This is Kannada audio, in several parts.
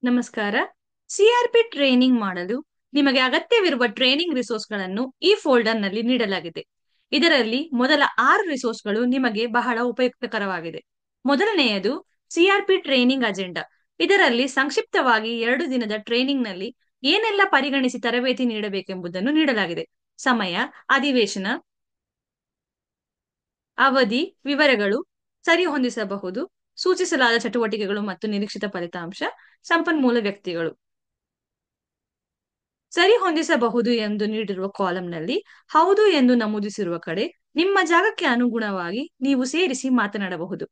ನಮಸ್ಕಾರ. ಸಿಆರ್ಪಿ ಟ್ರೈನಿಂಗ್ ಮಾಡಲು ನಿಮಗೆ ಅಗತ್ಯವಿರುವ ಟ್ರೈನಿಂಗ್ ರಿಸೋರ್ಸ್ಗಳನ್ನು ಈ ಫೋಲ್ಡರ್ನಲ್ಲಿ ನೀಡಲಾಗಿದೆ. ಇದರಲ್ಲಿ ಮೊದಲ 6 ರಿಸೋರ್ಸ್ಗಳು ನಿಮಗೆ ಬಹಳ ಉಪಯುಕ್ತಕರವಾಗಿದೆ. ಮೊದಲನೆಯದು ಸಿಆರ್ಪಿ ಟ್ರೈನಿಂಗ್ ಅಜೆಂಡಾ. ಇದರಲ್ಲಿ ಸಂಕ್ಷಿಪ್ತವಾಗಿ 2 ದಿನದ ಟ್ರೈನಿಂಗ್ನಲ್ಲಿ ಏನೆಲ್ಲ ಪರಿಗಣಿಸಿ ತರಬೇತಿ ನೀಡಬೇಕೆಂಬುದನ್ನು ನೀಡಲಾಗಿದೆ. ಸಮಯ, ಅಧಿವೇಶನ, ಅವಧಿ, ವಿವರಗಳು, ಸರಿಹೊಂದಿಸಬಹುದು, ಸೂಚಿಸಲಾದ ಚಟುವಟಿಕೆಗಳು ಮತ್ತು ನಿರೀಕ್ಷಿತ ಫಲಿತಾಂಶ, ಸಂಪನ್ಮೂಲ ವ್ಯಕ್ತಿಗಳು. ಸರಿಹೊಂದಿಸಬಹುದು ಎಂದು ನೀಡಿರುವ ಕಾಲಂನಲ್ಲಿ ಹೌದು ಎಂದು ನಮೂದಿಸಿರುವ ಕಡೆ ನಿಮ್ಮ ಜಾಗಕ್ಕೆ ಅನುಗುಣವಾಗಿ ನೀವು ಸೇರಿಸಿ ಮಾತನಾಡಬಹುದು.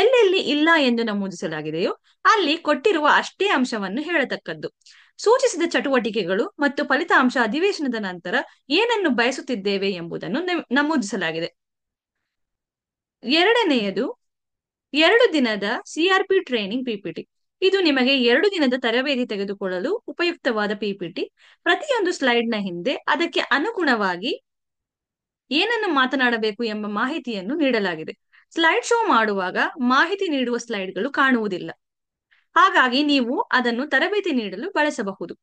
ಎಲ್ಲೆಲ್ಲಿ ಇಲ್ಲ ಎಂದು ನಮೂದಿಸಲಾಗಿದೆಯೋ ಅಲ್ಲಿ ಕೊಟ್ಟಿರುವ ಅಷ್ಟೇ ಅಂಶವನ್ನು ಹೇಳತಕ್ಕದ್ದು. ಸೂಚಿಸಿದ ಚಟುವಟಿಕೆಗಳು ಮತ್ತು ಫಲಿತಾಂಶ ಅಧಿವೇಶನದ ನಂತರ ಏನನ್ನು ಬಯಸುತ್ತಿದ್ದೇವೆ ಎಂಬುದನ್ನು ನಮೂದಿಸಲಾಗಿದೆ. ಎರಡನೆಯದು 2 ದಿನದ ಸಿಆರ್ಪಿ ಟ್ರೈನಿಂಗ್ ಪಿಪಿಟಿ. ಇದು ನಿಮಗೆ 2 ದಿನದ ತರಬೇತಿ ತೆಗೆದುಕೊಳ್ಳಲು ಉಪಯುಕ್ತವಾದ ಪಿಪಿಟಿ. ಪ್ರತಿಯೊಂದು ಸ್ಲೈಡ್ನ ಹಿಂದೆ ಅದಕ್ಕೆ ಅನುಗುಣವಾಗಿ ಏನನ್ನು ಮಾತನಾಡಬೇಕು ಎಂಬ ಮಾಹಿತಿಯನ್ನು ನೀಡಲಾಗಿದೆ. ಸ್ಲೈಡ್ ಶೋ ಮಾಡುವಾಗ ಮಾಹಿತಿ ನೀಡುವ ಸ್ಲೈಡ್ಗಳು ಕಾಣುವುದಿಲ್ಲ. ಹಾಗಾಗಿ ನೀವು ಅದನ್ನು ತರಬೇತಿ ನೀಡಲು ಬಳಸಬಹುದು.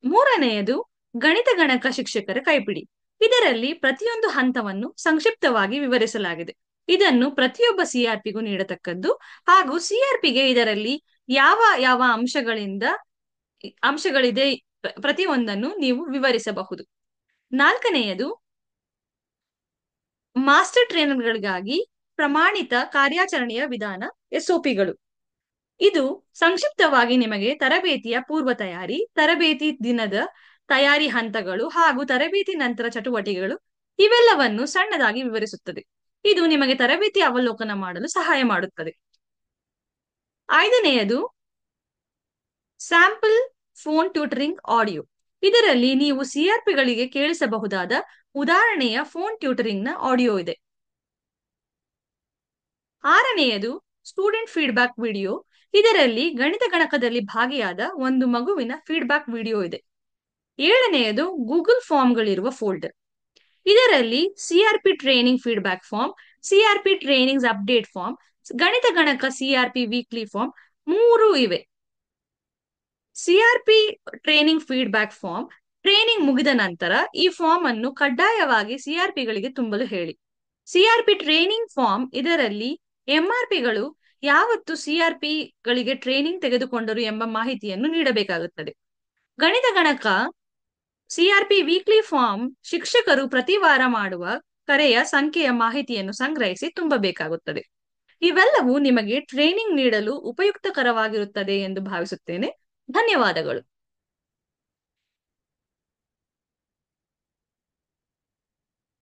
ಮೂರನೆಯದು ಗಣಿತ ಗಣಕ ಶಿಕ್ಷಕರ ಕೈಪಿಡಿ. ಇದರಲ್ಲಿ ಪ್ರತಿಯೊಂದು ಹಂತವನ್ನು ಸಂಕ್ಷಿಪ್ತವಾಗಿ ವಿವರಿಸಲಾಗಿದೆ. ಇದನ್ನು ಪ್ರತಿಯೊಬ್ಬ ಸಿಆರ್ಪಿಗೂ ನೀಡತಕ್ಕದ್ದು ಹಾಗೂ ಸಿಆರ್ಪಿಗೆ ಇದರಲ್ಲಿ ಯಾವ ಯಾವ ಅಂಶಗಳಿದೆ ಪ್ರತಿಯೊಂದನ್ನು ನೀವು ವಿವರಿಸಬಹುದು. ನಾಲ್ಕನೆಯದು ಮಾಸ್ಟರ್ ಟ್ರೈನರ್ಗಳಿಗಾಗಿ ಪ್ರಮಾಣಿತ ಕಾರ್ಯಾಚರಣೆಯ ವಿಧಾನ ಎಸ್ಒಪಿಗಳು. ಇದು ಸಂಕ್ಷಿಪ್ತವಾಗಿ ನಿಮಗೆ ತರಬೇತಿಯ ಪೂರ್ವ ತಯಾರಿ, ತರಬೇತಿ ದಿನದ ತಯಾರಿ ಹಂತಗಳು ಹಾಗೂ ತರಬೇತಿ ನಂತರ ಚಟುವಟಿಕೆಗಳು ಇವೆಲ್ಲವನ್ನು ಸಣ್ಣದಾಗಿ ವಿವರಿಸುತ್ತದೆ. ಇದು ನಿಮಗೆ ತರಬೇತಿ ಅವಲೋಕನ ಮಾಡಲು ಸಹಾಯ ಮಾಡುತ್ತದೆ. ಐದನೆಯದು ಸ್ಯಾಂಪಲ್ ಫೋನ್ ಟ್ಯೂಟರಿಂಗ್ ಆಡಿಯೋ. ಇದರಲ್ಲಿ ನೀವು ಸಿಆರ್ಪಿಗಳಿಗೆ ಕೇಳಿಸಬಹುದಾದ ಉದಾಹರಣೆಯ ಫೋನ್ ಟ್ಯೂಟರಿಂಗ್ ನ ಆಡಿಯೋ ಇದೆ. ಆರನೆಯದು ಸ್ಟೂಡೆಂಟ್ ಫೀಡ್ಬ್ಯಾಕ್ ವಿಡಿಯೋ. ಇದರಲ್ಲಿ ಗಣಿತ ಗಣಕದಲ್ಲಿ ಭಾಗಿಯಾದ ಒಂದು ಮಗುವಿನ ಫೀಡ್ಬ್ಯಾಕ್ ವಿಡಿಯೋ ಇದೆ. ಏಳನೆಯದು ಗೂಗಲ್ ಫಾರ್ಮ್ಗಳಿರುವ ಫೋಲ್ಡರ್. ಇದರಲ್ಲಿ CRP training feedback form, CRP training update form, ಗಣಿತ ಗಣಕ ಸಿಆರ್ಪಿ ವೀಕ್ಲಿ ಫಾರ್ಮ್ 3 ಇವೆ. CRP training feedback form training ಮುಗಿದ ನಂತರ ಈ ಫಾರ್ಮ್ ಅನ್ನು ಕಡ್ಡಾಯವಾಗಿ ಸಿಆರ್ಪಿಗಳಿಗೆ ತುಂಬಲು ಹೇಳಿ. ಸಿಆರ್ಪಿ ಟ್ರೈನಿಂಗ್ ಫಾರ್ಮ್ ಇದರಲ್ಲಿ ಎಂಆರ್ಪಿಗಳು ಯಾವತ್ತು ಸಿಆರ್ಪಿಗಳಿಗೆ ಟ್ರೈನಿಂಗ್ ತೆಗೆದುಕೊಂಡರು ಎಂಬ ಮಾಹಿತಿಯನ್ನು ನೀಡಬೇಕಾಗುತ್ತದೆ. ಗಣಿತ ಗಣಕ ಸಿಆರ್ಪಿ ವೀಕ್ಲಿ ಫಾರ್ಮ್ ಶಿಕ್ಷಕರು ಪ್ರತಿ ವಾರ ಮಾಡುವ ಕರೆಯ ಸಂಖ್ಯೆಯ ಮಾಹಿತಿಯನ್ನು ಸಂಗ್ರಹಿಸಿ ತುಂಬಬೇಕಾಗುತ್ತದೆ. ಇವೆಲ್ಲವೂ ನಿಮಗೆ ಟ್ರೈನಿಂಗ್ ನೀಡಲು ಉಪಯುಕ್ತಕರವಾಗಿರುತ್ತದೆ ಎಂದು ಭಾವಿಸುತ್ತೇನೆ. ಧನ್ಯವಾದಗಳು.